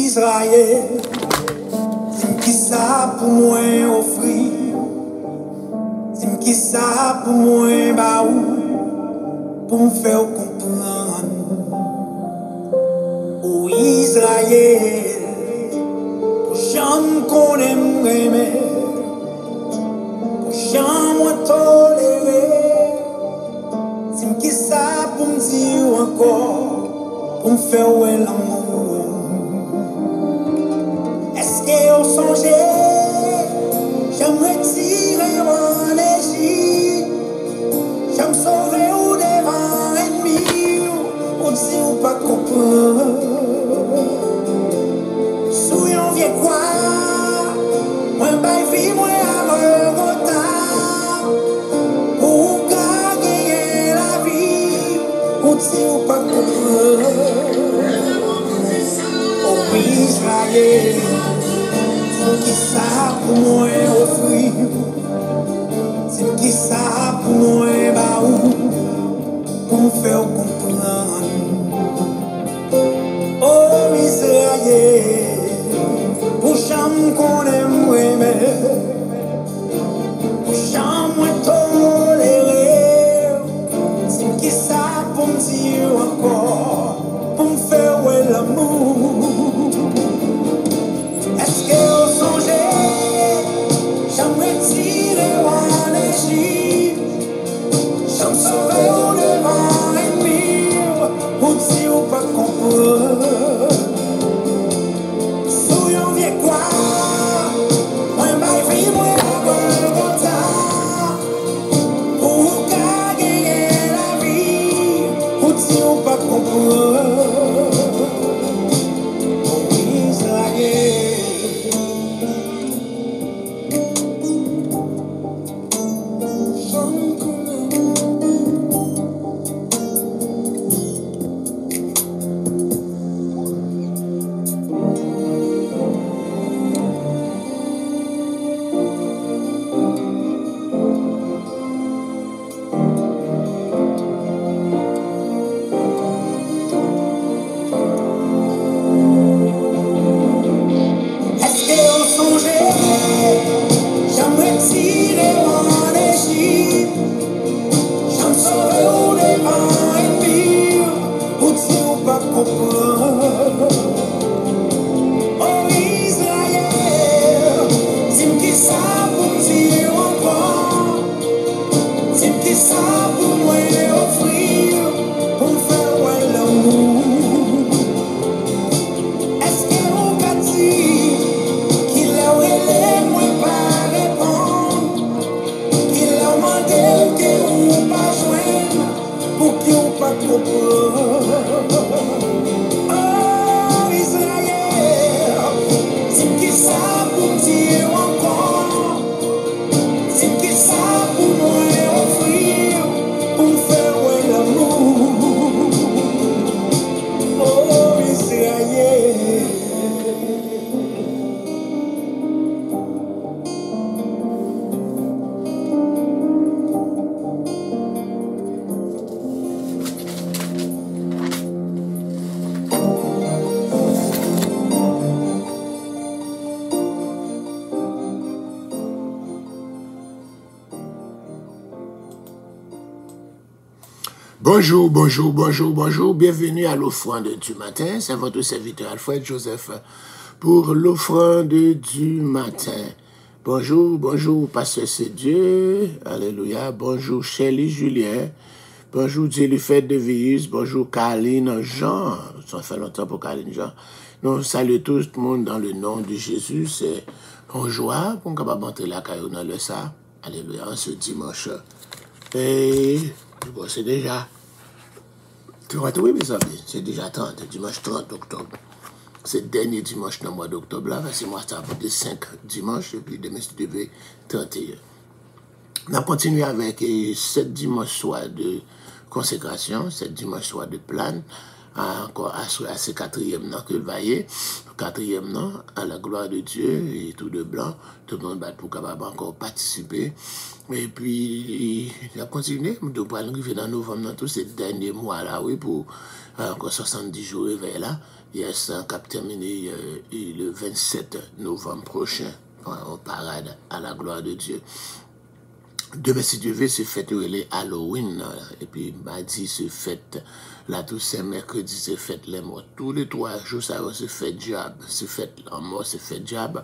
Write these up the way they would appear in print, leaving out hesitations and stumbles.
Israël, dis-moi qui ça pour moi offrir, dis-moi qui ça pour moi baou, pour me faire comprendre. Oh Israël, pour jamais qu'on aime aimer, pour jamais tolérer, dis-moi qui ça pour me dire encore, pour me faire l'amour. Est-ce que vous songez, j'aimerais tirer en Égypte, j'aime sauver au devant ennemi, ou si ou pas comprendre. Souillons vieux quoi, moi baille vie, moi à retard, pour gagner la vie, ou si ou pas comprendre. Oh Israël, qui ça pour moi offrir, c'est qui ça pour moi baou, pour me faire comprendre. Oh Israël, pour jamais qu'on aime aimer, pour jamais tolérer, c'est qui ça pour me dire encore, pour me faire l'amour. Est-ce que vous songez, j'aimerais tirer en Égypte, j'aime sauver au devant ennemi, ou si ou pas comprendre. Souillons vieux quoi, moi ma vie, moi à retard, pour gagner la vie, ou si ou pas comprendre. Bonjour, bonjour, bonjour, bonjour. Bienvenue à l'offrande du matin. C'est votre serviteur Alfred Joseph pour l'offrande du matin. Bonjour, bonjour, Pasteur c'est Dieu. Alléluia. Bonjour, Shelley Julien. Bonjour, Jennifer de Villiers. Bonjour, Caroline Jean. Ça fait longtemps pour Caroline Jean. Nous saluons tout le monde dans le nom de Jésus. C'est en joie pour qu'on puisse entrer la caillou dans le ça. Alléluia, ce dimanche. Et bon, c'est déjà... Oui, mes amis, c'est déjà 30, dimanche 30 octobre. C'est le dernier dimanche dans le mois d'octobre, là, c'est moi, ça de 5 dimanches, et puis demain, c'est devait 31. On a continué avec 7 dimanches soirs de consécration, 7 dimanches soirs de plan, encore à ce quatrième an que le vaillé, quatrième an, à la gloire de Dieu, et tout de blanc, tout le monde va pour capable encore participer. Et puis, il a continué, de pas arriver dans novembre, dans tous ces derniers mois là, oui, pour encore 70 jours réveil là. Il y a ça qui a terminé le 27 novembre prochain, en parade à la gloire de Dieu. Demain, si Dieu veut, c'est fête les Halloween. Et puis, mardi, c'est fête la Toussaint. Mercredi, c'est fête les morts. Tous les 3 jours, ça va, c'est fête diable. C'est fête la mort, c'est fête diable.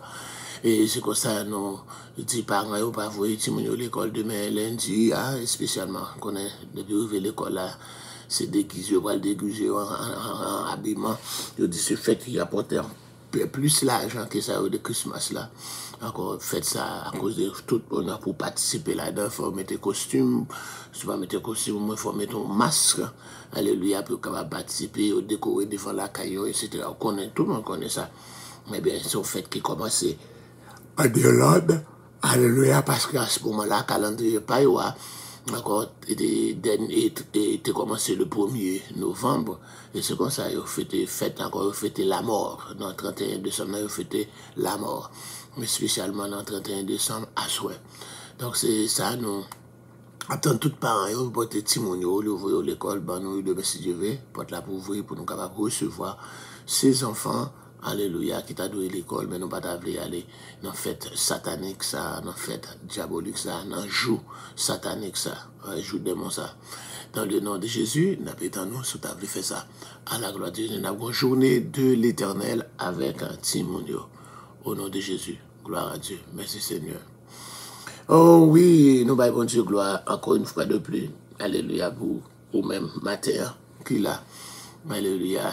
Et c'est comme ça, nous, les parents, ils ne pas voir l'école demain, lundi, hein, spécialement, qu'on est depuis l'école là. C'est déguisé, on va le déguiser en habillement. Je dis, c'est fait qu'il apporte plus l'argent que ça de Christmas là. Encore faites ça à cause de tout le monde pour participer là-dedans. Il faut mettre costume. Si tu vas mettre costume, il faut mettre un masque. Alléluia, pour capable participer, décorer devant la caillou, etc. Tout le monde connaît ça. Mais bien, c'est au fait qu'il commence à Irlande. Alléluia, parce qu'à ce moment-là, le calendrier pas encore était commencé le 1er novembre et c'est comme ça ils fêté encore fêté la mort dans le 31 décembre ils fêté la mort mais spécialement dans le 31 décembre à souhait. Donc c'est ça nous attendons tous parents ils portent petit moun yo l'ouvrir l'école ben nous demain si Dieu veut porte la pour ouvrir pour nous capable recevoir ces enfants. Alléluia, qui t'a donné l'école, mais nous pas aller dans fête satanique ça, dans fête diabolique ça, dans jour satanique ça, jour démon ça. Dans le nom de Jésus, nous avons nous sous table fait ça. À la gloire de Dieu, nous avons une journée de l'Éternel avec un Timonio. Au nom de Jésus, gloire à Dieu. Merci Seigneur. Oh oui, nous avons bon Dieu gloire encore une fois de plus. Alléluia pour ou même matin qu'il a. Alléluia.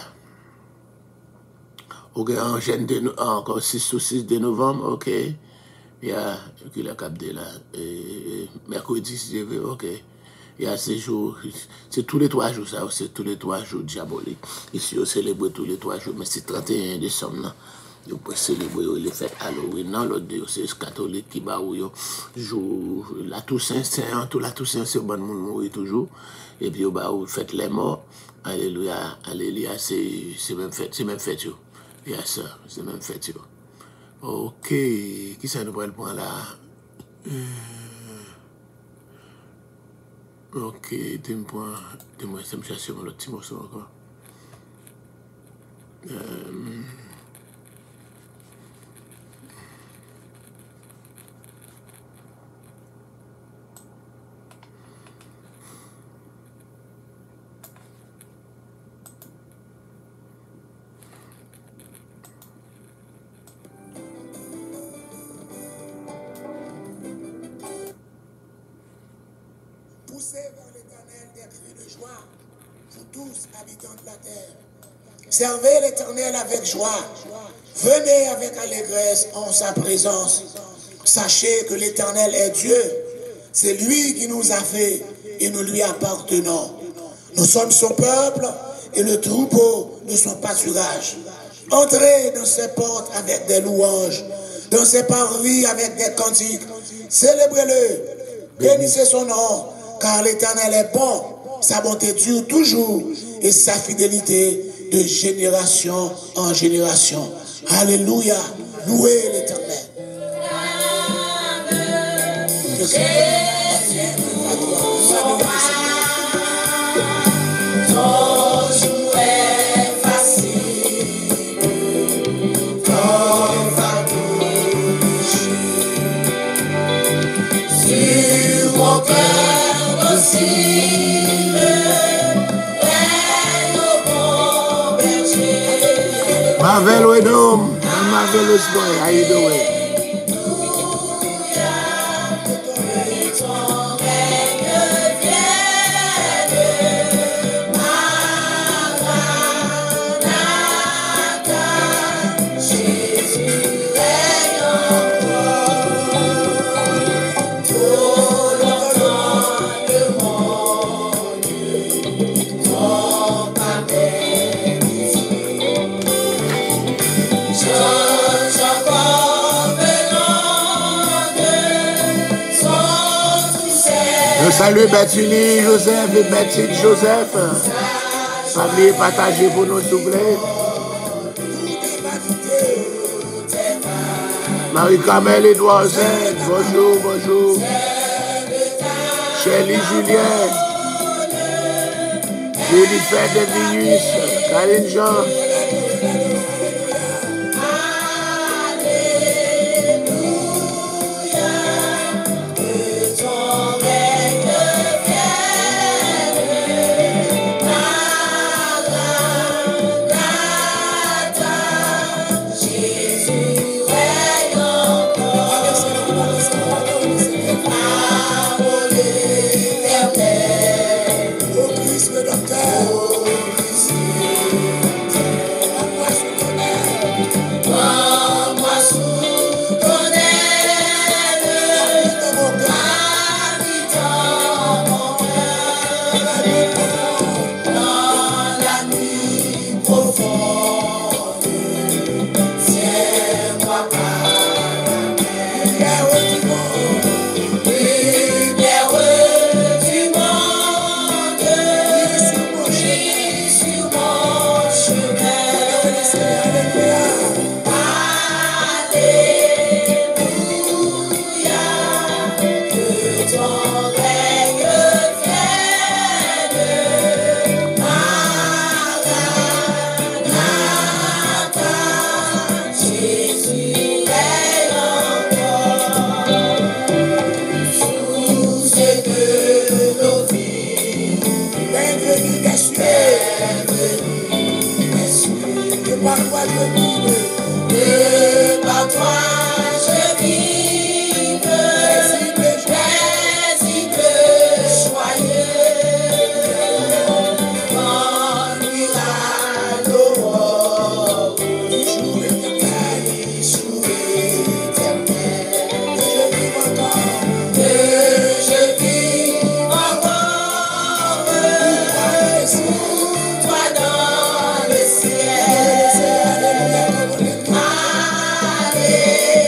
Ok, encore 6 ou 6 de novembre, ok. Il y a, qui l'a capté là, mercredi, si je veux, ok. Il y a ces jours, c'est tous les 3 jours, ça, c'est tous les 3 jours diaboliques. Ici, on célèbre tous les 3 jours, mais c'est 31 décembre, là. Vous pouvez célébrer les fêtes Halloween, non, l'autre c'est catholique qui va où joue la Toussaint, tout la Toussaint, c'est bon monde mourir toujours. Et puis, vous faites les morts. Alléluia, alléluia, c'est même fête, yo. Il y a ça, c'est même fait. Ok, qui ça nous prend le point là? Ok, dis-moi, ça me cherche mon autre petit morceau encore. Servez l'Éternel avec joie. Venez avec allégresse en sa présence. Sachez que l'Éternel est Dieu. C'est lui qui nous a fait et nous lui appartenons. Nous sommes son peuple et le troupeau de son pâturage. Entrez dans ses portes avec des louanges, dans ses parvis avec des cantiques. Célébrez-le, bénissez son nom, car l'Éternel est bon. Sa bonté dure toujours et sa fidélité de génération en génération. Alléluia. Louez l'Éternel. Sur mon cœur aussi. Marvel Wedom, I'm Marvelous boy, how you doing? Salut Bethany, Joseph et Bethany Joseph. Famille, partagez pour nous, s'il vous plaît. Marie-Camille Edouard, bonjour, bonjour. Chélie Julien, Jennifer de Vinus, Karine Jean.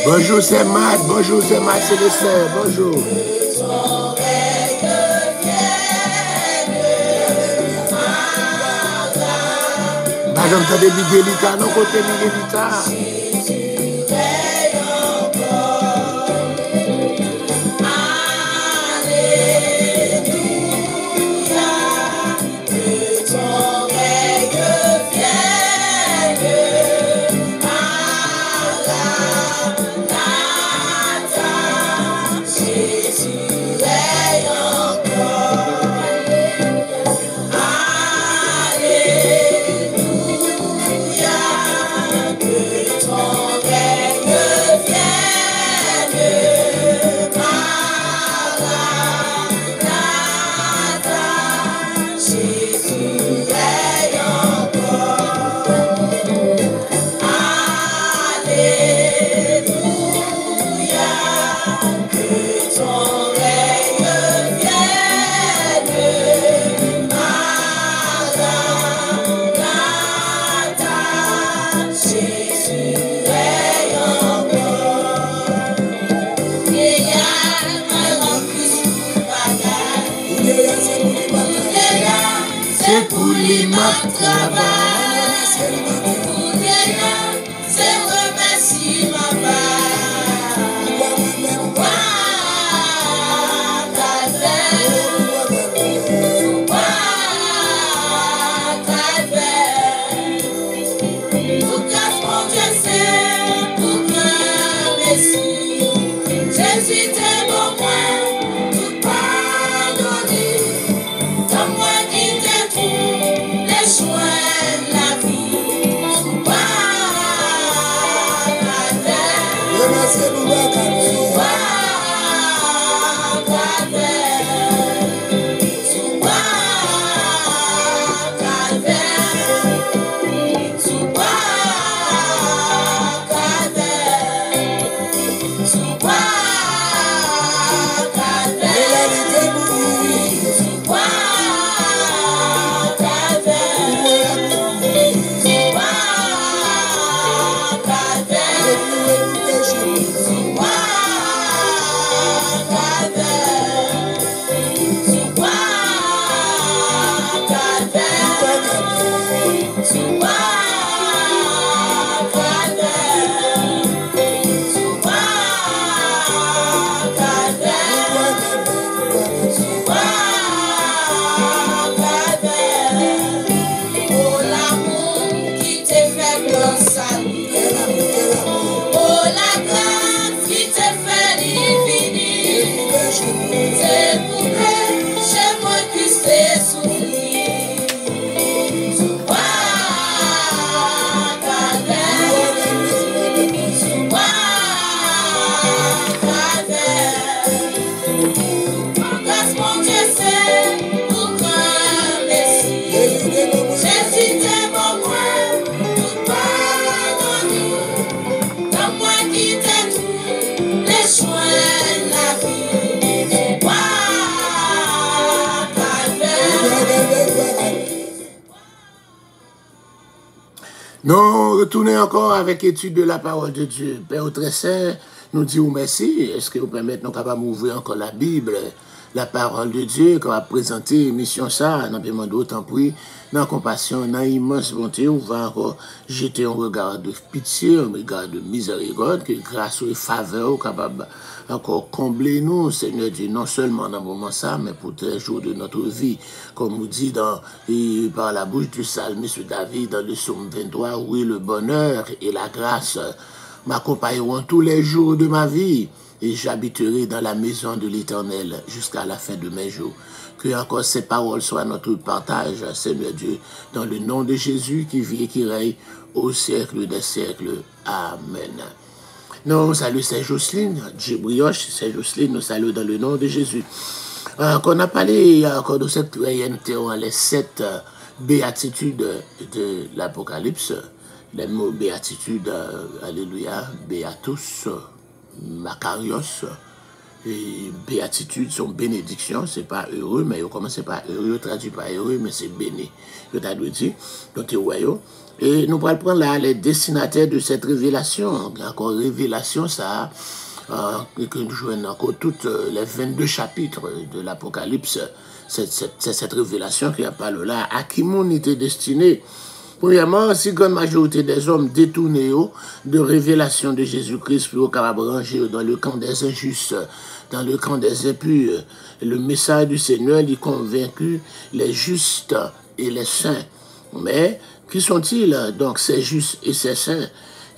Bonjour, c'est Matt. Bonjour, c'est Matt Célestin. Bonjour. Madame, t'as des Miguelita, non, côté Miguelita. Wow. retourner encore avec étude de la parole de Dieu. Père très saint, nous disons merci. Est-ce que vous permettez nous capables d'ouvrir encore la Bible, la parole de Dieu, qu'on va présenter mission ça, dans le d'autant pris, dans compassion, dans immense bonté, on va encore jeter un regard de pitié, un regard de miséricorde, que grâce aux faveurs, capable encore combler nous, Seigneur Dieu, non seulement dans le moment ça, mais pour tous les jours de notre vie, comme nous dit par la bouche du psalmiste David dans le psaume 23, oui, le bonheur et la grâce m'accompagneront tous les jours de ma vie, et j'habiterai dans la maison de l'Éternel jusqu'à la fin de mes jours. Que encore ces paroles soient notre partage, Seigneur Dieu, dans le nom de Jésus qui vit et qui règne au siècle des siècles. Amen. Nous saluons Saint Jocelyne, Brioche, Saint Jocelyne, nous saluons dans le nom de Jésus. Qu'on a parlé encore de cette les 7 béatitudes de l'Apocalypse, les mots béatitude, alléluia, béatus, Makarios, et béatitude sont bénédictions, c'est pas heureux, mais on commence par heureux, traduit par heureux, mais c'est béni. Je t'ai dit, donc et nous allons prendre là les destinataires de cette révélation. Encore révélation, ça, que nous jouons encore toutes les 22 chapitres de l'Apocalypse, cette révélation qui parle là, à qui mon était destiné. Premièrement, si grande majorité des hommes détournés de révélation de Jésus-Christ pour capables ranger dans le camp des injustes, dans le camp des impurs, le message du Seigneur lui convaincu les justes et les saints. Mais qui sont-ils donc ces justes et ces saints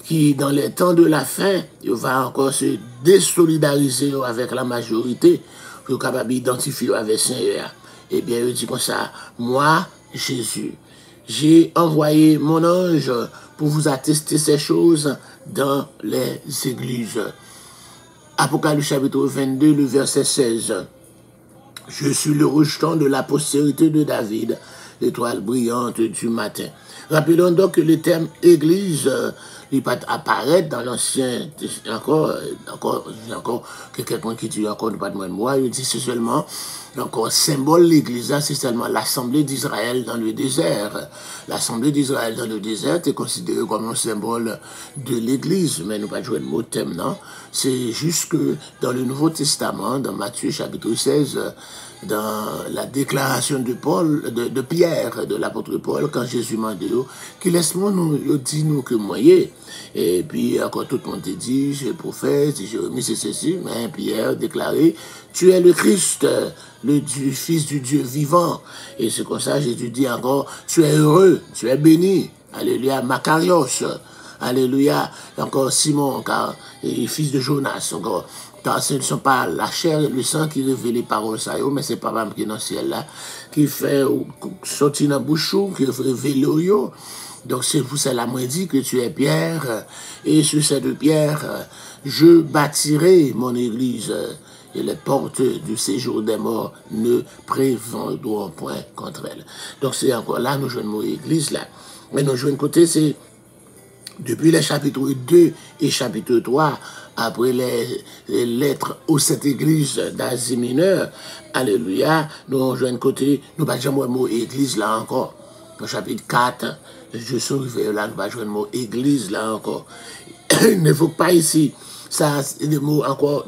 qui, dans les temps de la fin, va encore se désolidariser avec la majorité pour capable d'identifier avec le Seigneur? Eh bien, il dit comme ça, moi, Jésus, j'ai envoyé mon ange pour vous attester ces choses dans les églises. Apocalypse chapitre 22, le verset 16. Je suis le rejeton de la postérité de David, l'étoile brillante du matin. Rappelons donc que le terme église, il peut apparaître dans l'ancien, encore quelqu'un qui dit encore, pas de moi, il dit c'est seulement, encore symbole l'église, c'est seulement l'assemblée d'Israël dans le désert. L'assemblée d'Israël dans le désert est considérée comme un symbole de l'église, mais nous pas jouer le mot thème, non? C'est juste que dans le Nouveau Testament, dans Matthieu chapitre 16, dans la déclaration de Paul, de Pierre, de l'apôtre Paul, quand Jésus m'a dit, qu'il laisse-moi nous, dit nous que moyen. Et puis, encore tout le monde te dit, je prophète, Jérémie, c'est ceci, mais Pierre déclaré, tu es le Christ, le Fils du Dieu vivant. Et c'est comme ça, Jésus dit encore, tu es heureux, tu es béni. Alléluia, Makarios. Alléluia, encore Simon, car, fils de Jonas, encore. Car ce ne sont pas la chair et le sang qui révèlent les paroles, ça, mais c'est pas même qui est dans le ciel là, qui fait sortir dans la bouche, qui révèle au. Donc c'est pour cela moi dit que tu es Pierre, et sur cette pierre, je bâtirai mon église, et les portes du séjour des morts ne prévendront point contre elle. Donc c'est encore là, nous jouons mon église là. Mais nous jouons côté, c'est depuis les chapitres 2 et chapitre 3, après les lettres aux 7 églises d'Asie mineure, alléluia, nous jouons côté, nous pas jamais le mot église là encore. Au chapitre 4, je suis arrivé là, nous pas jouer le mot église là encore. Il ne faut pas ici, ça, des mots encore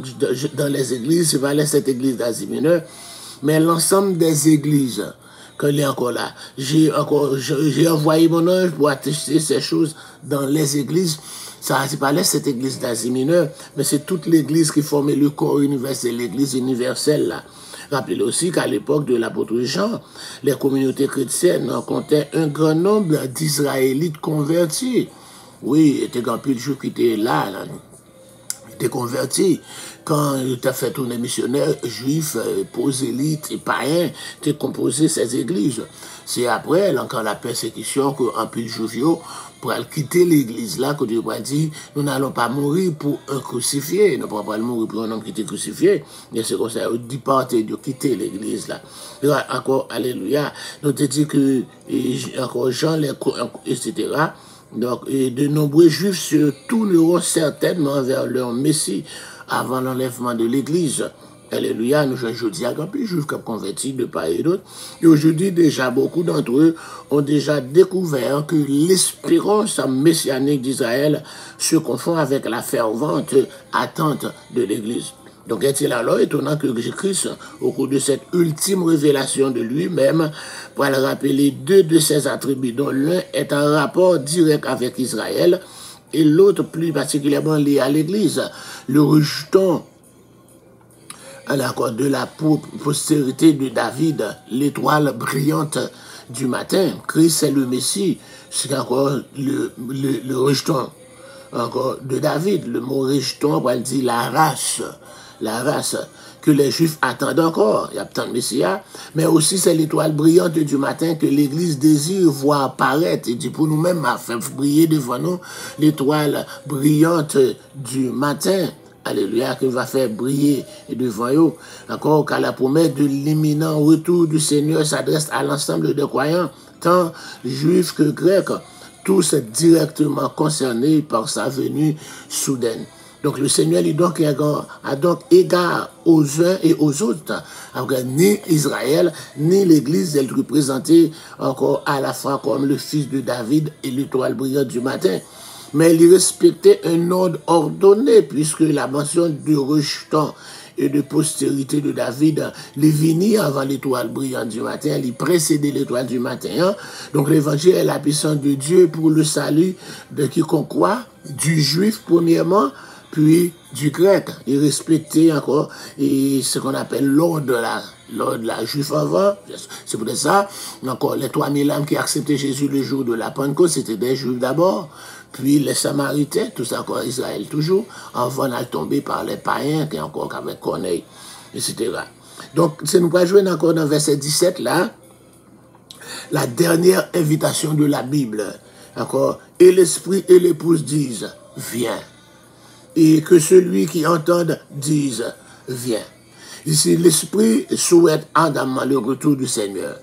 dans les églises, c'est pas les 7 églises d'Asie mineure, mais l'ensemble des églises. Quand il est encore là, j'ai envoyé mon ange pour attester ces choses dans les églises. Ça, c'est pas cette église d'Asie mineure, mais c'est toute l'église qui formait le corps universel, l'église universelle là. Rappelez aussi qu'à l'époque de l'apôtre Jean, les communautés chrétiennes comptaient un grand nombre d'Israélites convertis. Oui, il était grand pile juif qui était là, était converti. Quand il t'a fait tourner missionnaire, juif, prosélyte et païen, t'es composé ces églises. C'est après, quand la persécution, qu'un pile juif, pour quitter l'église là, que Dieu a dit, nous n'allons pas mourir pour un crucifié, nous ne pouvons pas mourir pour un homme qui était crucifié. Et c'est comme ça, il partait de quitter l'église là. Et encore, alléluia, nous te dit que, encore Jean, etc., donc, de nombreux juifs se tourneront certainement vers leur Messie avant l'enlèvement de l'Église. Alléluia, nous aujourd'hui à grand juifs qui convertis de part et d'autre. Et aujourd'hui, déjà, beaucoup d'entre eux ont déjà découvert que l'espérance messianique d'Israël se confond avec la fervente attente de l'Église. Donc, est-il alors étonnant que Jésus-Christ, au cours de cette ultime révélation de lui-même, pour le rappeler deux de ses attributs, dont l'un est en rapport direct avec Israël et l'autre plus particulièrement lié à l'Église, le rejeton de la postérité de David, l'étoile brillante du matin. Christ est le Messie, c'est encore le rejeton encore de David. Le mot rejeton, on dit la race que les Juifs attendent encore. Il y a tant de Messia, mais aussi c'est l'étoile brillante du matin que l'Église désire voir apparaître. Et dit pour nous-mêmes, a fait briller devant nous l'étoile brillante du matin. Alléluia, qui va faire briller devant eux. Encore qu'à la promesse de l'imminent retour du Seigneur s'adresse à l'ensemble des croyants, tant juifs que grecs, tous directement concernés par sa venue soudaine. Donc le Seigneur a donc égard aux uns et aux autres. Alors, ni Israël, ni l'Église, elle représentait encore à la fois comme le fils de David et l'étoile brillante du matin. Mais il respectait un ordre ordonné, puisque la mention du rejeton et de postérité de David, les venir avant l'étoile brillante du matin, les précéder l'étoile du matin. Donc l'évangile est la puissance de Dieu pour le salut de quiconque croit, du juif premièrement, puis du grec. Il respectait encore et ce qu'on appelle l'ordre la juif avant. C'est pour ça, encore les 3000 âmes qui acceptaient Jésus le jour de la Pentecôte, c'était des juifs d'abord, puis les Samaritains, tout ça encore Israël toujours, avant à tomber par les païens qui encore avec Corneille, etc. Donc, c'est nous pas jouer encore dans verset 17 là, la dernière invitation de la Bible. Encore, et l'esprit et l'épouse disent, viens. Et que celui qui entende dise, viens. Ici, l'esprit souhaite ardemment le retour du Seigneur.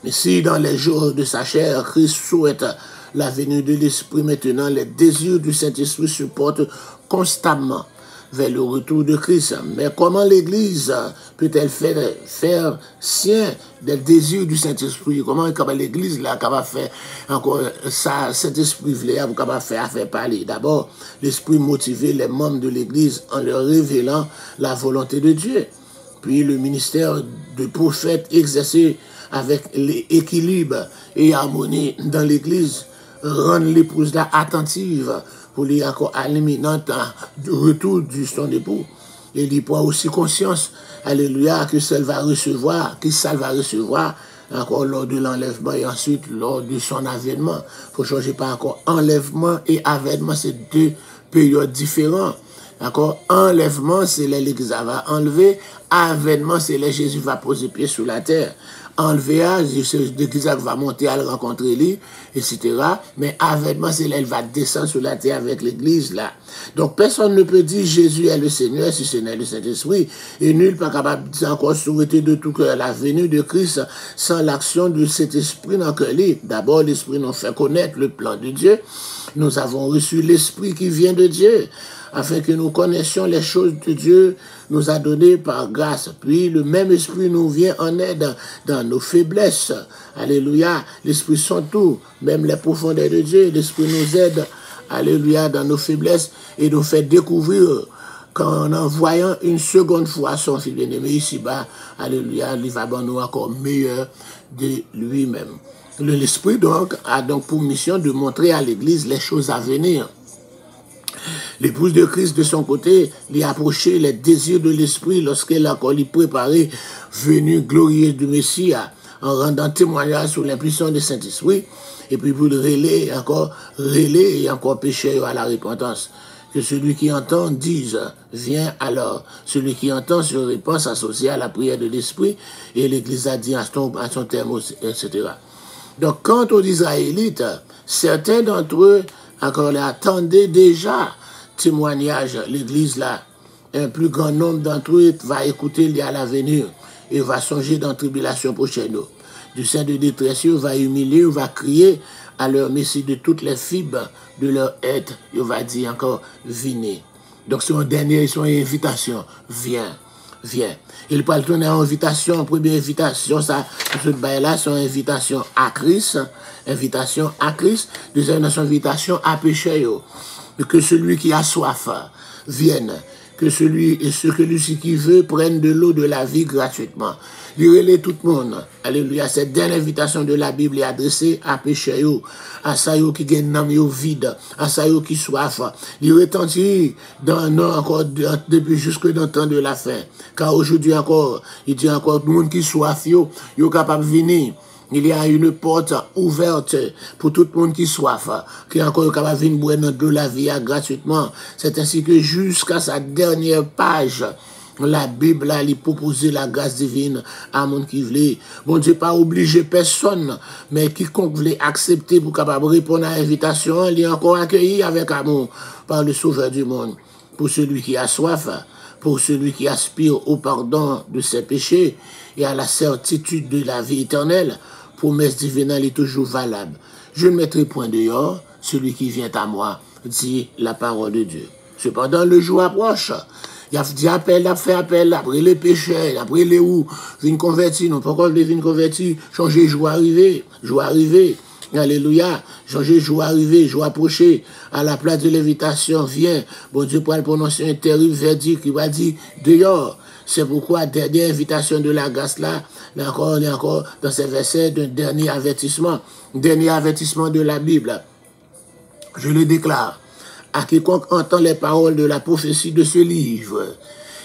Mais si dans les jours de sa chair, Christ souhaite la venue de l'esprit maintenant, les désirs du Saint-Esprit se portent constamment vers le retour de Christ. Mais comment l'Église peut-elle faire sien des désirs du Saint-Esprit? Comment l'Église là capable faire encore ça, Saint-Esprit capable faire parler? D'abord, l'Esprit motiver les membres de l'Église en leur révélant la volonté de Dieu. Puis le ministère de prophète exercé avec l'équilibre et harmonie dans l'Église rendre l'épouse là attentive pour lui encore à l'imminente retour du son époux. Et il prend aussi conscience, alléluia, que celle va recevoir, encore lors de l'enlèvement et ensuite lors de son avènement. Il faut changer pas encore enlèvement et avènement, c'est deux périodes différentes. D'accord? Enlèvement, c'est l'Église va enlever. Avènement, c'est là Jésus va poser pied sur la terre. Enlever, c'est l'Église va monter à le rencontrer lui, etc. Mais avènement, c'est là elle va descendre sur la terre avec l'Église là. Donc personne ne peut dire Jésus est le Seigneur si ce n'est le Saint-Esprit. Et nul pas capable de dire encore souhaiter de tout cœur la venue de Christ sans l'action de cet esprit dans le cœur. D'abord, l'Esprit nous fait connaître le plan de Dieu. Nous avons reçu l'Esprit qui vient de Dieu, afin que nous connaissions les choses que Dieu nous a données par grâce. Puis le même Esprit nous vient en aide dans nos faiblesses. Alléluia. L'Esprit sont tout, même les profondeurs de Dieu. L'Esprit nous aide, alléluia, dans nos faiblesses et nous fait découvrir qu'en envoyant une seconde fois son Fils bien-aimé ici-bas, alléluia, il va nous encore meilleur de lui-même. L'Esprit donc a donc pour mission de montrer à l'Église les choses à venir. L'épouse de Christ, de son côté, lui approchait les désirs de l'Esprit lorsqu'elle a encore lui préparé venue glorieuse du Messie en rendant témoignage sur l'impuissance du Saint-Esprit et puis pour le relais et encore péché à la repentance. Que celui qui entend dise, viens alors. Celui qui entend se répand, s'associe à la prière de l'Esprit et l'Église a dit à son terme, etc. Donc, quant aux Israélites, certains d'entre eux encore attendaient déjà témoignage. L'Église là, un plus grand nombre d'entre eux va écouter il y a l'avenir et va songer dans la tribulation prochaine. Du sein de détresse, va humilier, va crier à leur Messie de toutes les fibres de leur être. Il va dire encore, venez. Donc, son dernier, son invitation, viens. viens. Il peut tourner en invitation, première invitation, ça, ce bail-là, c'est une invitation à Christ, deuxième invitation à péché, que celui qui a soif vienne, que celui qui veut prenne de l'eau de la vie gratuitement. Lirez tout le monde. Alléluia. Cette dernière invitation de la Bible est adressée à péché, à ça qui gagne nam yo vide, à ça qui soif. Il retentit encore depuis jusque dans le temps de la fin. Car aujourd'hui encore, il dit encore, tout le monde qui soif, yo capable de venir. Il y a une porte ouverte pour tout le monde qui soif, qui est encore capable de venir boire de la vie gratuitement. C'est ainsi que jusqu'à sa dernière page, la Bible a proposé la grâce divine à mon qui voulait. Bon Dieu pas obligé personne, mais quiconque voulait accepter pour capable répondre à l'invitation, il est encore accueilli avec amour par le Sauveur du monde. Pour celui qui a soif, pour celui qui aspire au pardon de ses péchés et à la certitude de la vie éternelle, promesse divine est toujours valable. Je ne mettrai point dehors celui qui vient à moi, dit la parole de Dieu. Cependant, le jour approche. Il a dit appel, il a fait appel, après les pécheurs, après les ou, vin converti, non pas encore les vin converti, changer jour arrivé. Alléluia. Changer jour arrivé, jour approché, à la place de l'invitation, viens. Bon Dieu pour prononcer un terrible verdict qui va dire dehors. C'est pourquoi, dernière invitation de la grâce là, il y a encore dans ces versets d'un dernier avertissement de la Bible. Je le déclare. À quiconque entend les paroles de la prophétie de ce livre,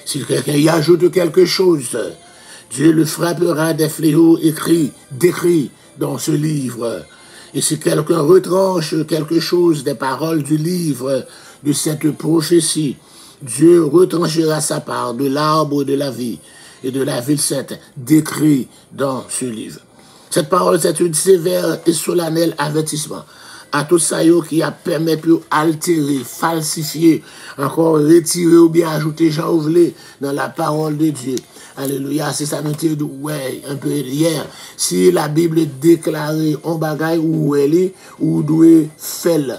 si quelqu'un y ajoute quelque chose, Dieu le frappera des fléaux décrits dans ce livre. Et si quelqu'un retranche quelque chose des paroles du livre de cette prophétie, Dieu retranchera sa part de l'arbre de la vie et de la ville sainte décrit dans ce livre. Cette parole, c'est une sévère et solennel avertissement à tout ça qui a permis de altérer, falsifier, encore retirer ou bien ajouter Jean Ouvelé dans la parole de Dieu. Alléluia, c'est ça nous dit, ouais, un peu hier. Si la Bible déclarait en bagaille où elle est, où doit faire,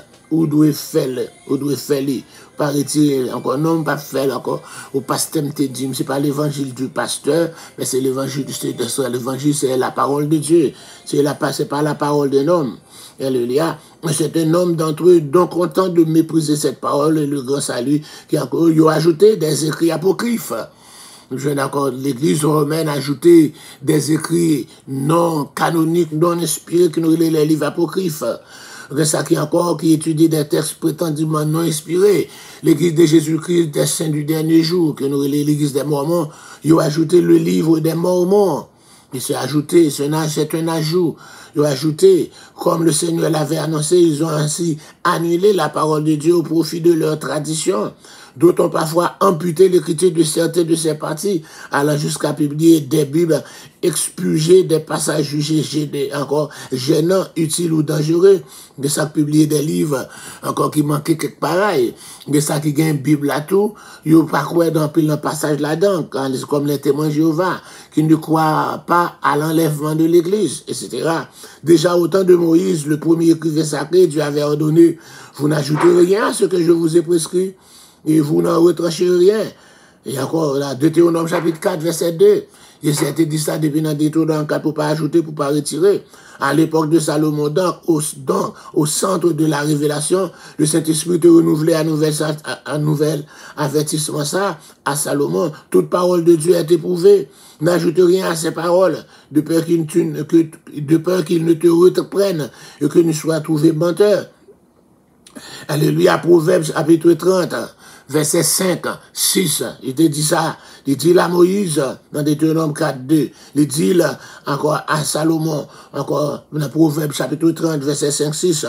pas retirer encore, non, pas faire encore, au pasteur te dit, c'est pas l'évangile du pasteur, mais c'est l'évangile de l'évangile, c'est la parole de Dieu, c'est pas la parole d'un homme. Alléluia. C'est un homme d'entre eux, donc content de mépriser cette parole et le grand salut, qui a ajouté des écrits apocryphes. L'Église romaine a ajouté des écrits non canoniques, non inspirés, qui nous les livres apocryphes. C'est ça qui étudie des textes prétendument non inspirés. L'Église de Jésus-Christ des saints du dernier jour, que nous l'Église des Mormons, ils ont ajouté le livre des Mormons. Et c'est ajouté, c'est un ajout. Ils ont ajouté, comme le Seigneur l'avait annoncé, ils ont ainsi annulé la parole de Dieu au profit de leur tradition. D'autres ont parfois amputé l'écriture de certaines de ces parties, allant jusqu'à publier des Bibles expurgées des passages jugés encore gênants, utiles ou dangereux. De ça publier des livres encore qui manquaient quelque pareil. De ça qui gagne Bible à tout. Ils n'ont pas croire dans le passage là-dedans, comme les témoins de Jéhovah, qui ne croient pas à l'enlèvement de l'Église, etc. Déjà au temps de Moïse, le premier écrivain sacré, Dieu avait ordonné, vous n'ajoutez rien à ce que je vous ai prescrit. Et vous n'en retranchez rien. Et encore, là, Deutéronome chapitre 4, verset 2. Il s'est dit ça depuis dans Deutéronome 4 pour pas ajouter, pour pas retirer. À l'époque de Salomon, au centre de la révélation, le Saint-Esprit te renouvelait un nouvel avertissement ça, à Salomon. Toute parole de Dieu est éprouvée. N'ajoute rien à ces paroles, de peur qu'il ne te reprenne et que ne sois trouvé menteur. Alléluia, Proverbes chapitre 30, verset 5, 6, il te dit ça, il dit à Moïse, dans Deutéronome 4, 2, il dit là, encore à Salomon, encore dans Proverbes chapitre 30, verset 5, 6,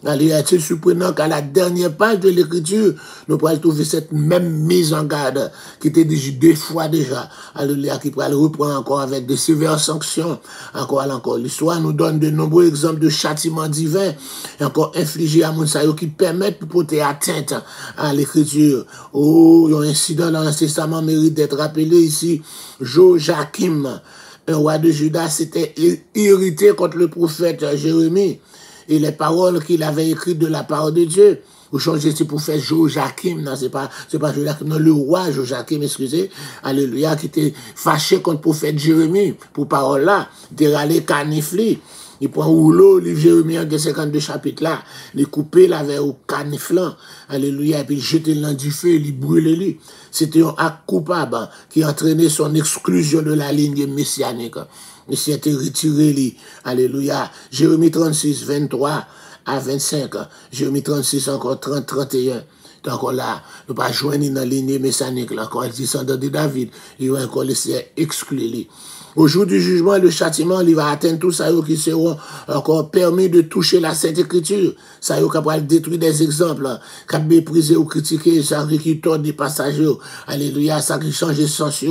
il est surprenant qu'à la dernière page de l'écriture, nous pourrons trouver cette même mise en garde, qui était dit 2 fois déjà, alléluia, qui pourra le reprendre encore avec de sévères sanctions, encore. L'histoire nous donne de nombreux exemples de châtiments divins, et encore infligés à Mounsayo, qui permettent de porter atteinte à l'écriture. Oh, il y a un incident dans l'Ancien Testament mérite d'être rappelé ici. Joachim, un roi de Juda, s'était irrité contre le prophète Jérémie et les paroles qu'il avait écrites de la part de Dieu. Ou changer c'est pour faire Joachim, non, c'est pas Joachim, non, le roi Joachim, excusez, alléluia, qui était fâché contre le prophète Jérémie, pour parole là, il était râlé canifli. Il prend rouleau, livre Jérémie, en 52 chapitres là, il coupe l'avait au caniflant, alléluia, et puis il jette dans du feu, il brûle lui. C'était un acte coupable qui entraînait son exclusion de la ligne messianique. Il s'est retiré, lui, alléluia. Jérémie 36, 23 à 25, Jérémie 36, encore 30, 31. Donc là, nous pas joindre dans la ligne messianique, là, quand il descendant de David, il va encore laisser exclure. Au jour du jugement et le châtiment, il va atteindre tout ça qui seront encore permis de toucher la Sainte Écriture. Ça y est capable de détruire des exemples, qui mépriser ou critiquer, ça qui tord des passages. Alléluia, ça qui change les sens,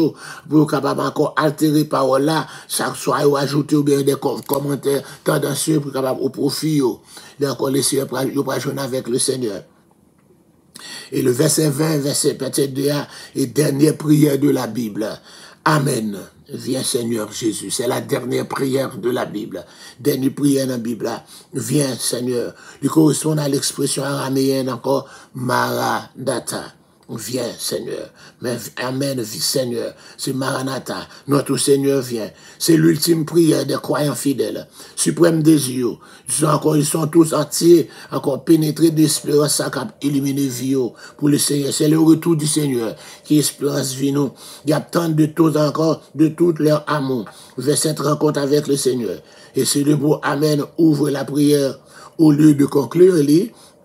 pour capable encore altérer parole là, chaque soit ajouter ou bien des commentaires tendancieux pour capable au profit. Donc, les seigneurs pour joindre avec le Seigneur. Et le verset 20, verset peut-être 2 et dernière prière de la Bible. Amen. Viens Seigneur Jésus. C'est la dernière prière de la Bible. Dernière prière dans la Bible. Viens Seigneur. Il correspond à l'expression araméenne encore Maranatha. Viens Seigneur. Mais Amen, Seigneur. C'est Maranatha. Notre Seigneur vient. C'est l'ultime prière des croyants fidèles. Suprême désir. Ils sont tous entiers, encore pénétrés d'espérance à cap éliminer vie pour le Seigneur. C'est le retour du Seigneur qui espérance vie nous. Il y a tant de tous encore, de tout leur amour, vers cette rencontre avec le Seigneur. Et c'est le mot Amen ouvre la prière au lieu de conclure.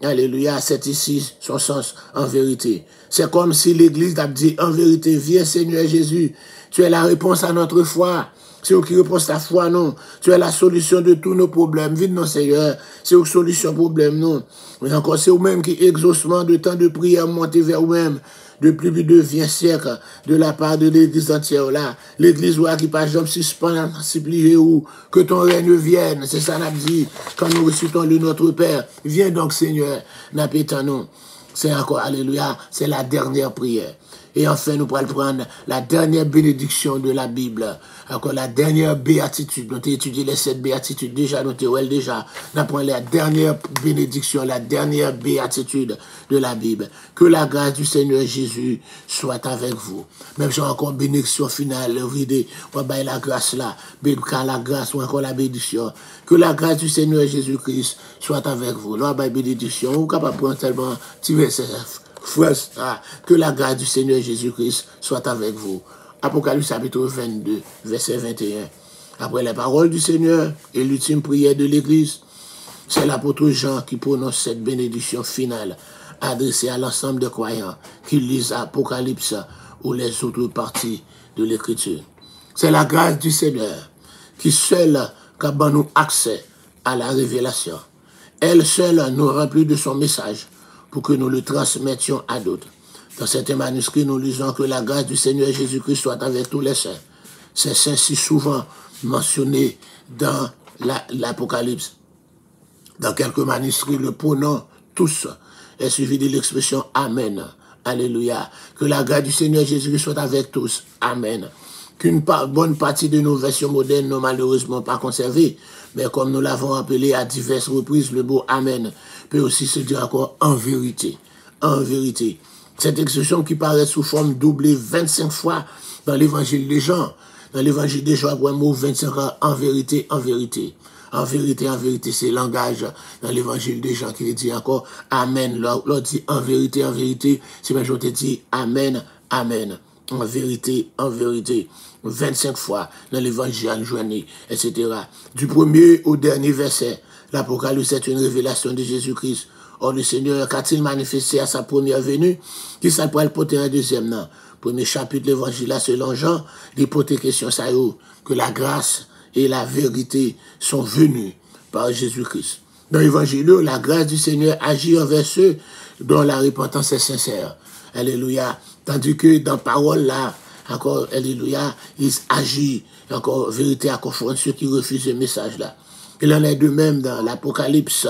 Alléluia, c'est ici son sens en vérité. C'est comme si l'Église a dit en vérité, viens Seigneur Jésus, tu es la réponse à notre foi. C'est eux qui répondent ta foi, non. Tu es la solution de tous nos problèmes. Vite, non, Seigneur. C'est eux qui solution problème, non. Mais encore, c'est eux-mêmes qui exaucement de temps de prière monter vers eux-mêmes depuis plus de 20 siècles de la part de l'Église entière là. L'Église qui par exemple suspend, supplier ou que ton règne vienne. C'est ça, n'a dit quand nous récitons le Notre Père. Viens donc, Seigneur, n'a pas non. C'est encore, alléluia, c'est la dernière prière. Et enfin, nous pourrons prendre la dernière bénédiction de la Bible. Encore la dernière béatitude. Nous avons étudié les 7 béatitudes déjà, nous avons déjà. Nous avons la dernière bénédiction, la dernière béatitude de la Bible. Que la grâce du Seigneur Jésus soit avec vous. Même si encore bénédiction finale, on va la grâce là. La grâce ou encore la bénédiction. Que la grâce du Seigneur Jésus-Christ soit avec vous. Là, la bénédiction, vous pouvez prendre tellement, que la grâce du Seigneur Jésus-Christ soit avec vous. Apocalypse chapitre 22, verset 21. Après les paroles du Seigneur et l'ultime prière de l'Église, c'est l'apôtre Jean qui prononce cette bénédiction finale adressée à l'ensemble des croyants qui lisent Apocalypse ou les autres parties de l'Écriture. C'est la grâce du Seigneur qui seule a nous accès à la révélation. Elle seule nous remplit de son message pour que nous le transmettions à d'autres. Dans certains manuscrits, nous lisons que la grâce du Seigneur Jésus-Christ soit avec tous les saints. Ces saints si souvent mentionnés dans l'Apocalypse. Dans quelques manuscrits, le pronom tous est suivi de l'expression Amen. Alléluia. Que la grâce du Seigneur Jésus-Christ soit avec tous. Amen. Qu'une bonne partie de nos versions modernes n'ont malheureusement pas conservé, mais comme nous l'avons appelé à diverses reprises, le mot Amen peut aussi se dire encore en vérité. En vérité. Cette expression qui paraît sous forme doublée 25 fois dans l'évangile des Jean. Dans l'évangile des Jean, un mot 25 fois en vérité, en vérité. En vérité, c'est le langage dans l'évangile des Jean qui dit encore Amen. L'autre dit en vérité, c'est même je te dis Amen, Amen. En vérité, 25 fois dans l'évangile journée, etc. Du premier au dernier verset, l'Apocalypse est une révélation de Jésus-Christ. Or, le Seigneur, qu'a-t-il manifesté à sa première venue, qui ça pourrait le porter un deuxième nom? Premier chapitre de l'évangile selon Jean, il pose question ça que la grâce et la vérité sont venues par Jésus-Christ. Dans l'évangile, la grâce du Seigneur agit envers ceux dont la repentance est sincère. Alléluia. Tandis que dans parole là, encore, alléluia, il agit, encore, vérité à confronter ceux qui refusent ce message là. Il en est de même dans l'Apocalypse.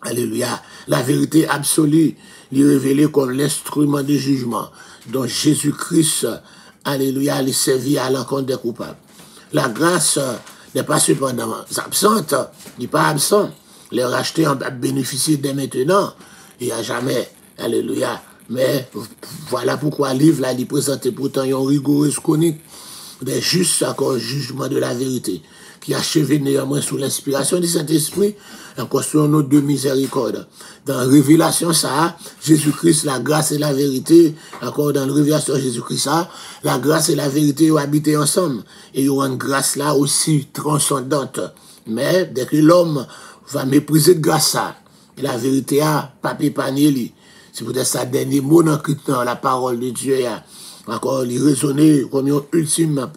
Alléluia. La vérité absolue est révélée comme l'instrument de jugement dont Jésus-Christ, alléluia, est servi à l'encontre des coupables. La grâce n'est pas cependant absente, n'est pas absente. Les rachetés en bénéficient dès maintenant. et à jamais. Alléluia. Mais voilà pourquoi le livre là, il présente pourtant une rigoureuse chronique des justes encore jugement de la vérité, qui achevé néanmoins sous l'inspiration du Saint-Esprit, encore sur un autre de miséricorde. Dans Révélation, ça, Jésus-Christ, la grâce et la vérité, encore dans la Révélation Jésus-Christ, ça, la grâce et la vérité ont habité ensemble. Et il y aura une grâce là aussi transcendante. Mais dès que l'homme va mépriser de grâce ça, la vérité a papier panier, c'est peut-être ça dernier mot dans la parole de Dieu. Encore, il résonner comme un ultime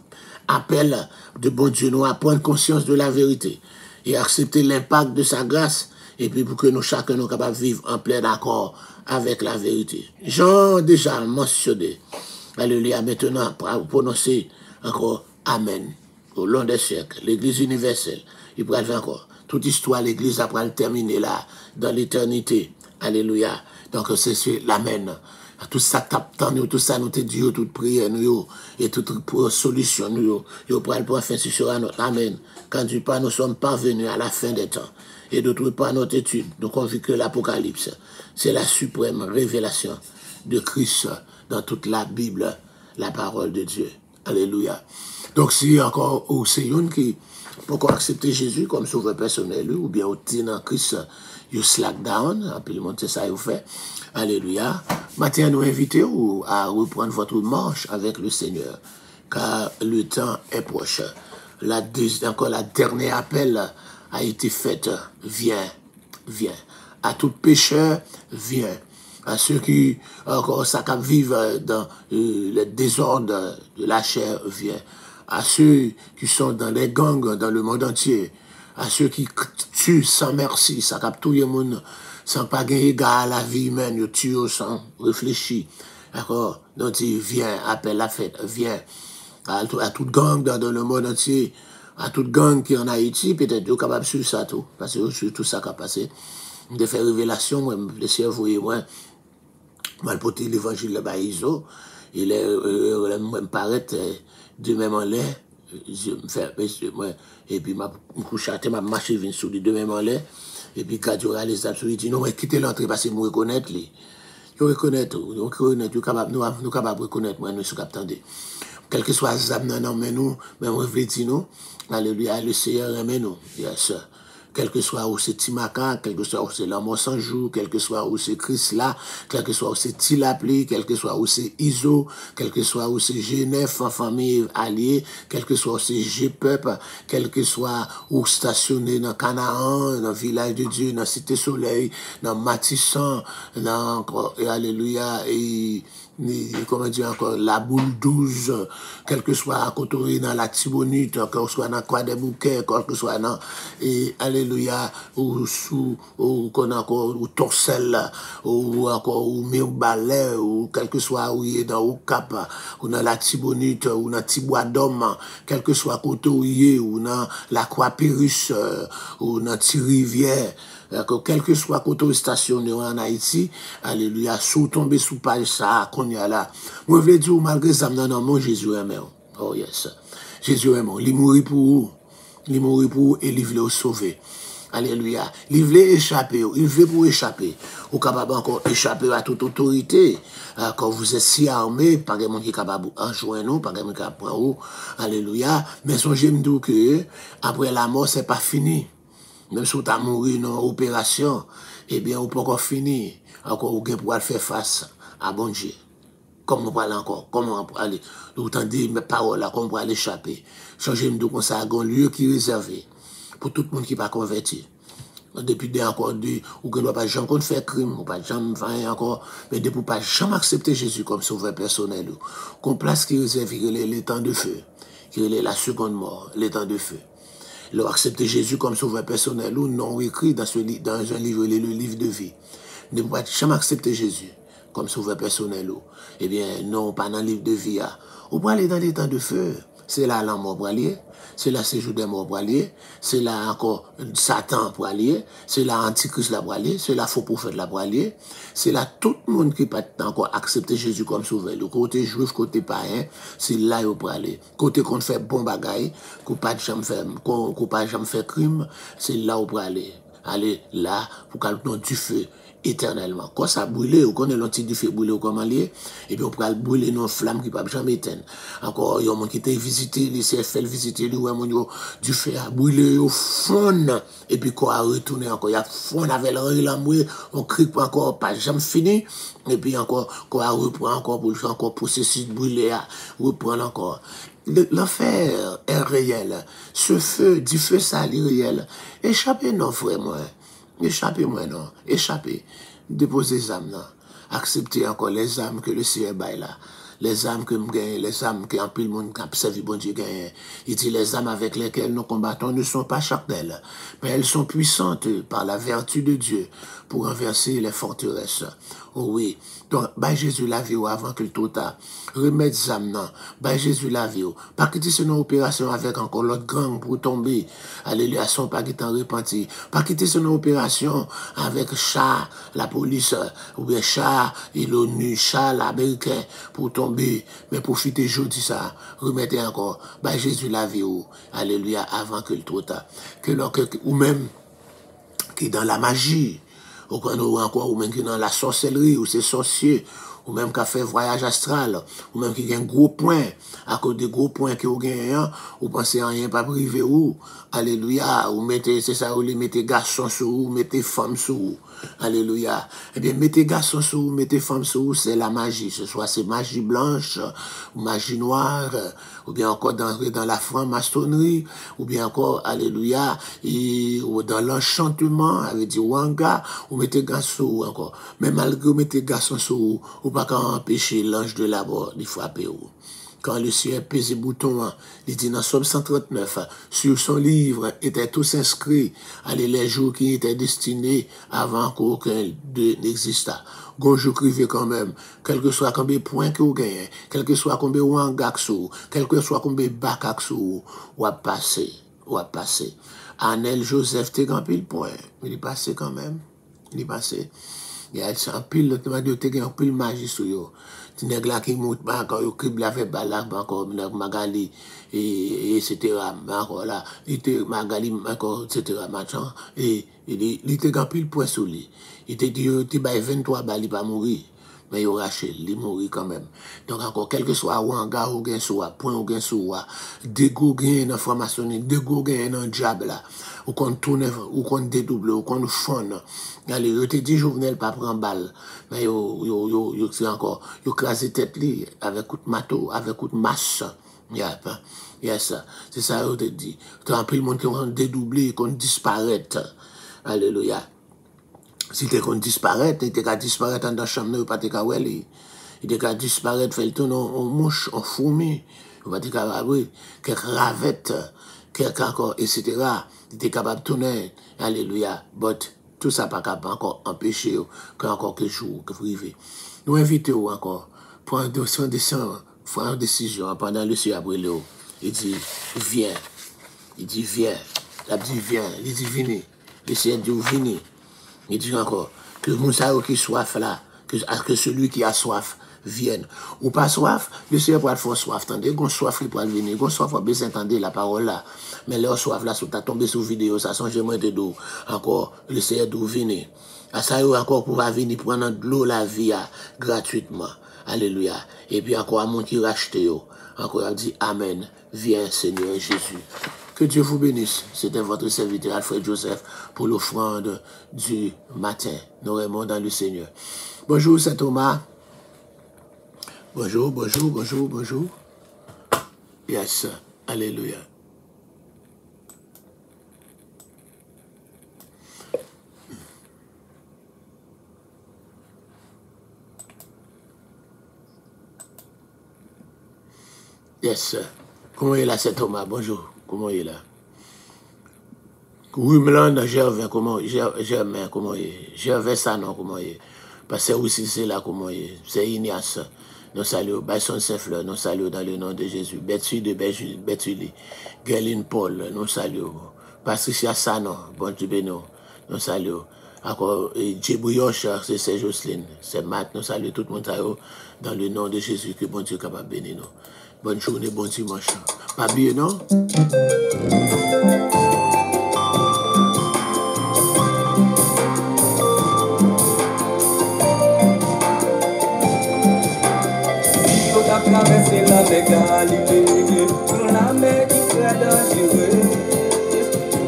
appel de bon Dieu, nous à prendre conscience de la vérité et accepter l'impact de sa grâce, et puis pour que nous chacun nous capables de vivre en plein accord avec la vérité. Jean déjà mentionné, alléluia, maintenant pour prononcer encore Amen au long des siècles, l'Église universelle, il pourra le faire encore. Toute histoire, l'Église après le terminer là, dans l'éternité, alléluia. Donc c'est l'Amen. Tout ça tape tant nous, tout ça nous te dit, toute prière nous, et toute solution nous, pour le fin sera notre Amen. Quand du pas, nous sommes parvenus à la fin des temps. Et d'autre part, notre étude, nous convient que l'Apocalypse, c'est la suprême révélation de Christ dans toute la Bible, la parole de Dieu. Alléluia. Donc si encore, ou c'est une qui, pour accepter Jésus comme sauveur personnel, ou bien au dans Christ, you slack down, puis le monde c'est ça vous fait. Alléluia. Maintenant, nous invitons à reprendre votre marche avec le Seigneur, car le temps est proche. Encore la dernière appel a été faite. Viens, viens. À tout pécheur, viens. À ceux qui encore vivent dans le désordre de la chair, viens. À ceux qui sont dans les gangs dans le monde entier, à ceux qui tuent sans merci, ça capte tout le monde sans pas gagner égard à la vie humaine, ils tuent sans réfléchir. D'accord? Donc il vient, appelle la fête, viens. À toute gang dans le monde entier, à toute gang qui est en Haïti, peut-être qu'ils sont capables de suivre ça tout, parce que c'est tout ça qui a passé. De faire révélation, moi, le cerveau et moi, mal porter l'évangile de Baïzo, il est, me paraît, de même en l'air, je me fais, et puis ma couche à terre, ma marche vient sous les deux mêmes en l'air, et puis quand tu réalises ça, tu dis non, mais quittez l'entrée parce que je reconnais les. Je reconnais tout, donc nous capables de reconnaître, moi, nous sommes capables. Quel que soit les âmes, non, mais nous, même réfléchis nous, alléluia, le Seigneur aime nous, yes. Quel que soit où c'est Timaka, quel que soit où c'est l'amour sans jour, quel que soit où c'est Christ là, quel que soit où c'est Tilapli, quel que soit où c'est Iso, quel que soit où c'est Genève, en famille alliée, quel que soit où c'est G-Peuple, quel que soit où stationné dans Canaan, dans le village de Dieu, dans Cité Soleil, dans Matissan, dans, alléluia, et comment dire encore, la boule 12, quel que soit à côté dans la Tibonite, quel que soit dans Croix des Bouquets, quel que soit dans, et alléluia, ou sous, ou qu'on a encore, ou Torsel, ou encore, ou Mirbalais, ou quel que soit où il est dans au Cap, ou dans la Tibonite, ou dans Tibois d'Homme, quel que soit côté où il est, ou dans la Croix Pérus, ou dans Thirivière, quel que soit côté stationné en Haïti, alléluia, sous tomber sous page ça, qu'on y a là. Moi, je veux dire, malgré ça, non, Jésus aime. Oh yes. Jésus aime. Il mourit pour vous. Il mourit pour vous et il veut sauver. Alléluia. Il veut échapper. Il veut pour échapper. Ou capable encore échapper à toute autorité. Quand vous êtes si armé, pas de monde qui est capable de rejoindre nous, pas de monde qui est capable de prendre. Alléluia. Mais songez-moi que après la mort, c'est pas fini. Même si vous avez mouru dans l'opération, eh bien, vous pouvez encore finir. Encore, vous pouvez faire face à bon Dieu. Comment on parle encore? Comment on peut aller? Vous entendez mes paroles là, comment on peut aller échapper? Changez-moi de comme ça, un lieu qui est réservé pour tout le monde qui n'est pas converti. Depuis des encore dit, ou que ne pas jamais faire crime, ou pas jamais faire encore, mais depuis pas jamais accepter Jésus comme sauveur personnel. Qu'on place qui réserve les temps de feu, qui est la seconde mort, les temps de feu. Leur accepter Jésus comme sauveur personnel ou non écrit dans un livre, le livre de vie. Ne pouvez jamais accepter Jésus comme sauveur personnel. Eh bien, non, pas dans le livre de vie. Ou pour aller dans les temps de feu. C'est là la mort pour aller. C'est là séjour des morts pour aller. C'est là encore Satan pour aller. C'est là Antichrist pour aller. C'est là faux prophète pour aller. C'est là tout le monde qui peut encore accepter Jésus comme sauveur. Le côté juif, côté païen, c'est là pour aller. Côté qu'on fait bon bagaille, qu'on pas jamais faire crime, c'est là pour aller. Aller là pour qu'elle donne du feu éternellement. Quand ça brûle, ou qu'on est l'anti du fait brûler ou comment lié, et puis on peut brûler nos flammes qui ne peuvent jamais éteindre. Encore, il y a un monde qui t'a visité, les CFL visité, lui, du feu à brûler au fond, et puis quand a retourné encore, il y a fond avec l'amour, on crie encore, pas jamais fini, et puis encore, quand a reprend encore pour le faire encore processus de brûler, reprendre encore. L'enfer est réel. Ce feu, du feu sali réel. Échappez non, frère, moi. Échappez-moi, non. Échappez. Déposez les âmes, non. Acceptez encore les âmes que le Seigneur baille là. Les âmes que me gagne, les âmes que en pile monde qui a servi bon Dieu gagne. Il dit les âmes avec lesquelles nous combattons ne sont pas charnelles, mais elles sont puissantes par la vertu de Dieu pour renverser les forteresses. Oh oui. Donc, bah Jésus la vie avant que le tout a. Remettre les âmes, non. Bah Jésus la vie. Pas quitter ce non opération avec encore l'autre gang pour tomber. Alléluia, son pas qui t'en repenti. Pas quitter ce non opération avec chat, la police, ou bien chat, et l'ONU, chat, l'américain, pour tomber. Mais profitez jeudi ça. Remettez encore. Bah Jésus la vie. Alléluia, avant que le tout a. Ou même, qui est dans la magie. Ou encore, ou même qui est dans la sorcellerie, ou c'est sorcier, ou même qui a fait voyage astral, ou même qui a un gros point, à cause des gros points qui ont gagné, ou pensez à rien pas privé ou, alléluia, ou mettez, c'est ça, ou les mettez garçons sur vous, mettez femmes sur vous, alléluia. Eh bien, mettez garçons sur vous, mettez femmes sur vous, c'est la magie, ce soit c'est magie blanche, ou magie noire, ou bien encore dans la franc-maçonnerie, ou bien encore, alléluia, ou dans l'enchantement, avec du wanga, ou mettez garçons encore. Mais malgré vous mettez garçons sur vous, ou pas qu'à empêcher l'ange de la mort de frapper vous. Quand le Seigneur pèse le bouton, il dit dans Somme 139, sur son livre étaient tous inscrits, les jours qui étaient destinés avant qu'aucun d'eux n'existât. Gonjou crivé quand même, quel que soit combien de points que vous gagnez, quel que soit combien de wangak sou, quel que soit combien de bakak sou, ou à passer. Anel Joseph t'es grand pile point, il est passé quand même, il est passé. Il y a un pile, un pile magie sur eux. Tu n'es là qui monte pas encore, il crible avec Balak, encore Magali, et etc. Encore là, il était Magali, encore, etc. Machin, et il était grand pile point sur lui. Il était dit, tu vas 23 balles, il va mourir. Mais il Rachel, il mourit quand même. Donc encore, quel que soit Wanga ou gen soit, point ou gen soit, dégo gen dans franc-maçonnerie, dégo gen dans diable là, ou qu'on tourne, ou qu'on dédouble, ou qu'on fonne. Allez, yo te dit Jovenel pas prendre balle, mais yo encore, yo crasé tête li, avec coup de marteau, avec coup de masse. Yes, c'est ça, yo te dit. Tant pis le monde qui va dédoubler, qu'on disparaît. Alléluia. Si tu qu'on disparaît, tu qu'à disparaître dans la chambre, pas te qu'à ouer. Il était qu'à disparaître, fait le tour en mouche, en fourmi, pas te qu'à ouer, quelques ravettes, quelques encore, etc. Il était capable de tourner, alléluia. But tout ça pas capable encore empêcher qu'encore quelques jours, que privé. Nous invitons encore, pour une décision, pendant le Seigneur brûlé. Il dit, viens. Il dit, viens. La dit, viens. Il dit, venez. Le Seigneur dit, venez. Il dit encore, que Moussa qui soif là, que celui qui a soif vienne. Ou pas soif, le Seigneur peut faire soif. Tandis qu'on soif, il peut venir. Qu'on soif, on peut entendre la parole là. Mais leur soif là, si tu as tombé sur vidéo, ça songe moins de dos. Encore, le Seigneur doit venir. À ça, encore pouvoir venir prendre de l'eau la vie gratuitement. Alléluia. Et puis encore, à mon qui rachète. Encore, il dit Amen. Viens, Seigneur Jésus. Que Dieu vous bénisse. C'était votre serviteur Alfred Joseph pour l'offrande du matin. Nous remonons dans le Seigneur. Bonjour Saint Thomas. Bonjour. Yes. Alléluia. Yes. Comment est là Saint Thomas? Bonjour. Comment il est là? Oui, Mélan, Gervais, comment Germain, comment il est? Gervais, ça, non, comment il est? Parce que aussi, c'est là, comment il est? C'est Ignace. Nous saluons. Basson Saint-Fleur, nous saluons dans le nom de Jésus. Betty de Betty, Gerline Paul, nous saluons. Patricia Sanon, bon Dieu bénisse, nous saluons. Encore, Djibrioche, c'est Jocelyne, c'est Matt, nous saluons tout le monde dans le nom de Jésus, que bon Dieu est capable de bénir nous. Bonne journée, bon dimanche. Pas bien, non? traverser la mer Galilée, sur la mer qui très dangereuse.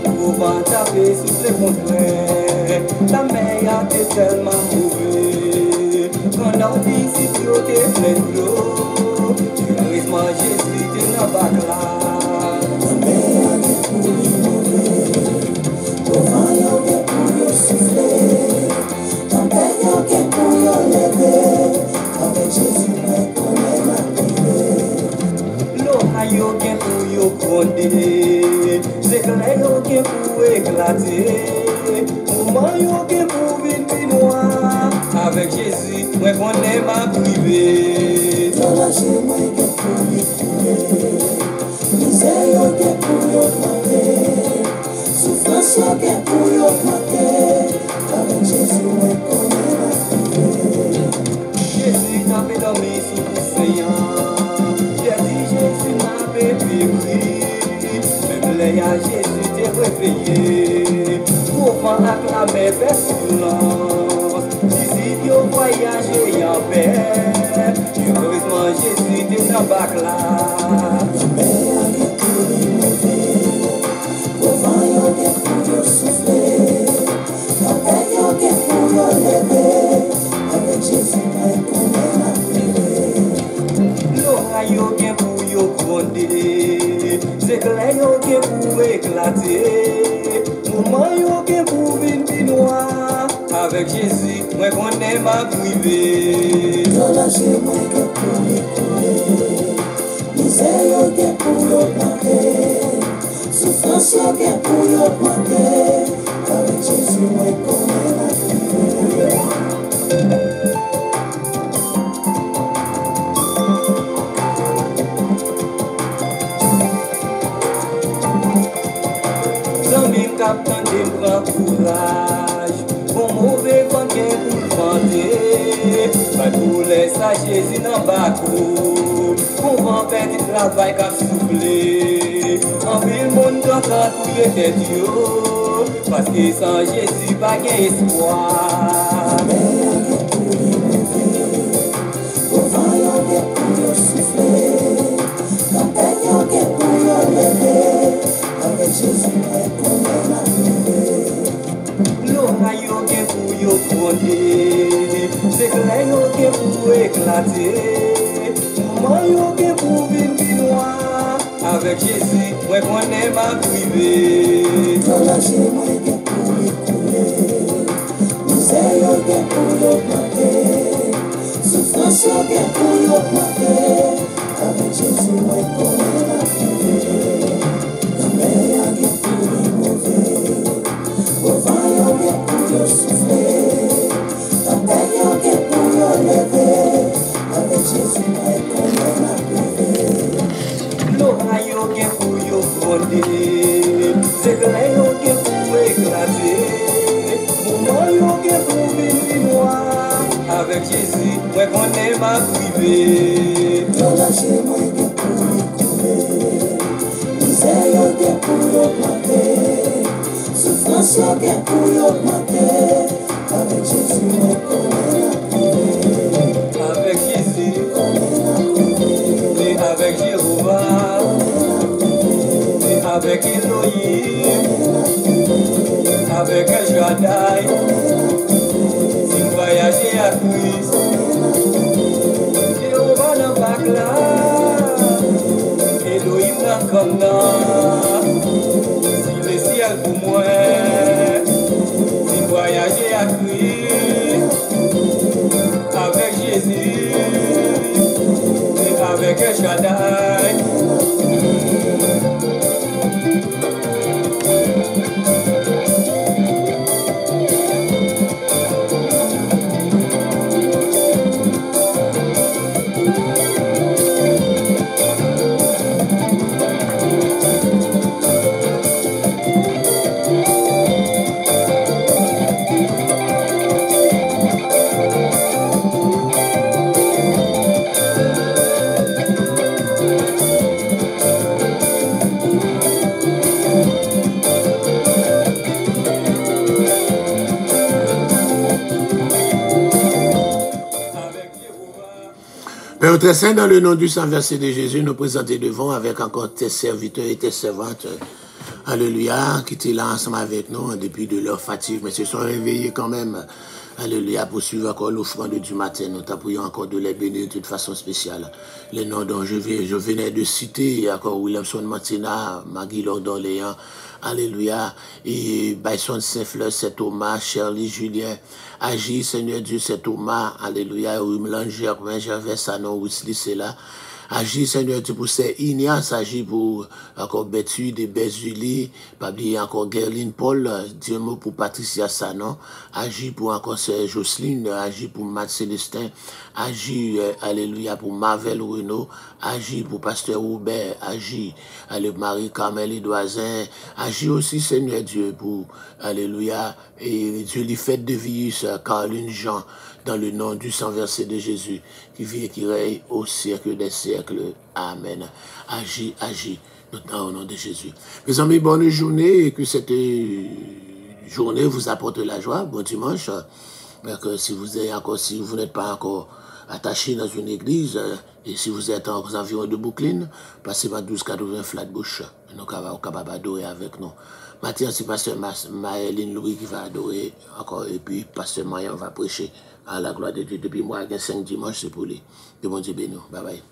Pour pas taper sous les contraires, la mer a été tellement mauvaise. Quand on dit si tu es plein d'eau, tu risques manger si tu n'as pas clair. La mer a été pour lui mauvais, pour vent y'a été pour lui souffler, tempête y'a été pour lui lever, avec Jésus on est maquillé. L'eau a été pour lui gronder, c'est clair y'a été pour éclater, moment y'a été pour venir noir, avec Jésus moi qu'on est ma privée. Dans la chez moi qui est pour lui couler, misère qui est pour lui augmenter, souffrance qui est pour lui augmenter, avec Jésus moi qu'on est ma privée. Jésus n'a pas dormi sous l'océan, j'ai dit Jésus n'a pas péri, même les à Jésus t'est réveillé, pour faire acclamer pestilence. Si vous voyagez en paix, heureusement Jésus est dans bac là. La mer a été pour lui mauvais, le vent a été pour lui souffler, tempête a été pour lui lever, avec Jésus on est ma privée. L'eau a été pour lui gronder, c'est clair a été pour éclater, moment a été pour venir noir, avec Jésus moi qu'on est ma privée. Dans la chez moi qui est pour lui couler, misère qui est pour l'augmenter, souffrance qui est pour l'augmenter, avec Jésus moi qu'on est ma privée. Zambim captain de grand courage, bon mauvais vent qui est pour vanter, pas tous les sages Jésus dans bateau, bon vent perd du travail qu'a soufflé, en ville monde doit couiller tête yo, parce que sans Jésus pas gain espoir. La mer a été pour lui mauvais, le vent a été pour lui souffler, tempête a été pour lui lever, avec Jésus moi qu'on est ma privée. L'eau a été pour lui gronder, c'est clair a été pour éclater, moment a été pour venir noir, avec Jésus moi qu'on est ma privée. Dans la chez moi qui est pour lui couler, misère qui est pour l'augmenter, souffrance qui est pour l'augmenter, avec Jésus moi qu'on est ma privée. La mer a été pour lui mauvais, le vent a été pour lui souffler, tempête a été pour lui lever, avec Jésus moi qu'on est ma privée. L'eau a été pour lui gronder, c'est clair a été pour éclater, moment a été pour venir noir, avec Jésus moi qu'on est ma privée. Dans la chez moi qui est pour lui couler, misère qui est pour l'augmenter, souffrance qui est pour l'augmenter, avec Jésus moi qu'on est ma privée. Avec Jésus qu'on est ma privée, et avec Jéhovah qu'on est ma privée, et avec Elohim qu'on est ma privée, avec El Shaddai qu'on est ma privée, si vous voyagez à Christ Jéhovah dans bac là, Elohim dans comme là, si le ciel pour moi, si voyager à Christ, avec Jésus, et avec El Shaddai. Père très saint, dans le nom du sang versé de Jésus, nous présentons devant avec encore tes serviteurs et tes servantes. Alléluia, qui étaient là ensemble avec nous depuis de leur fatigue, mais se sont réveillés quand même. Alléluia, pour suivre encore l'offrande du matin. Nous t'appuyons encore de les bénir de toute façon spéciale. Les noms dont je venais de citer, encore Williamson Martina, Maggie Lordon-Léon, Alléluia, et Bison Saint-Fleur, c'est Thomas, Shirley, Julien, Agis, Seigneur Dieu, c'est Thomas, Alléluia, Wimlan, Germain, Gervais, Sanon, Wesley, c'est là. Agis, Seigneur Dieu, pour ces Ignace, agis pour encore Betty, de Bézuli, pas oublier encore Gerline Paul, Dieu mot pour Patricia Sanon, agis pour encore Sœur Jocelyne, agis pour Matt Célestin, agis, Alléluia, pour Marvel Renaud, agis pour Pasteur Robert, agis, Alléluia, Marie-Carmel Edoisin, agis aussi, Seigneur Dieu, pour, Alléluia, et Dieu lui fait de vie, Caroline Jean, dans le nom du sang versé de Jésus, qui vit et qui règne au siècle des siècles. Amen. Agis, agis, au nom de Jésus. Mes amis, bonne journée, et que cette journée vous apporte la joie. Bon dimanche. Que si vous n'êtes pas encore attaché dans une église, et si vous êtes aux environs de Brooklyn, passez par 1280 Flatbush. Nous sommes capables d'adorer avec nous. Maintenant, c'est Pasteur Maëline Louis qui va adorer encore, et puis Pasteur Mayan va prêcher à la gloire de Dieu. Depuis moi, il y a 5 dimanches, c'est pour lui. Que bon Dieu bénisse. Bye bye.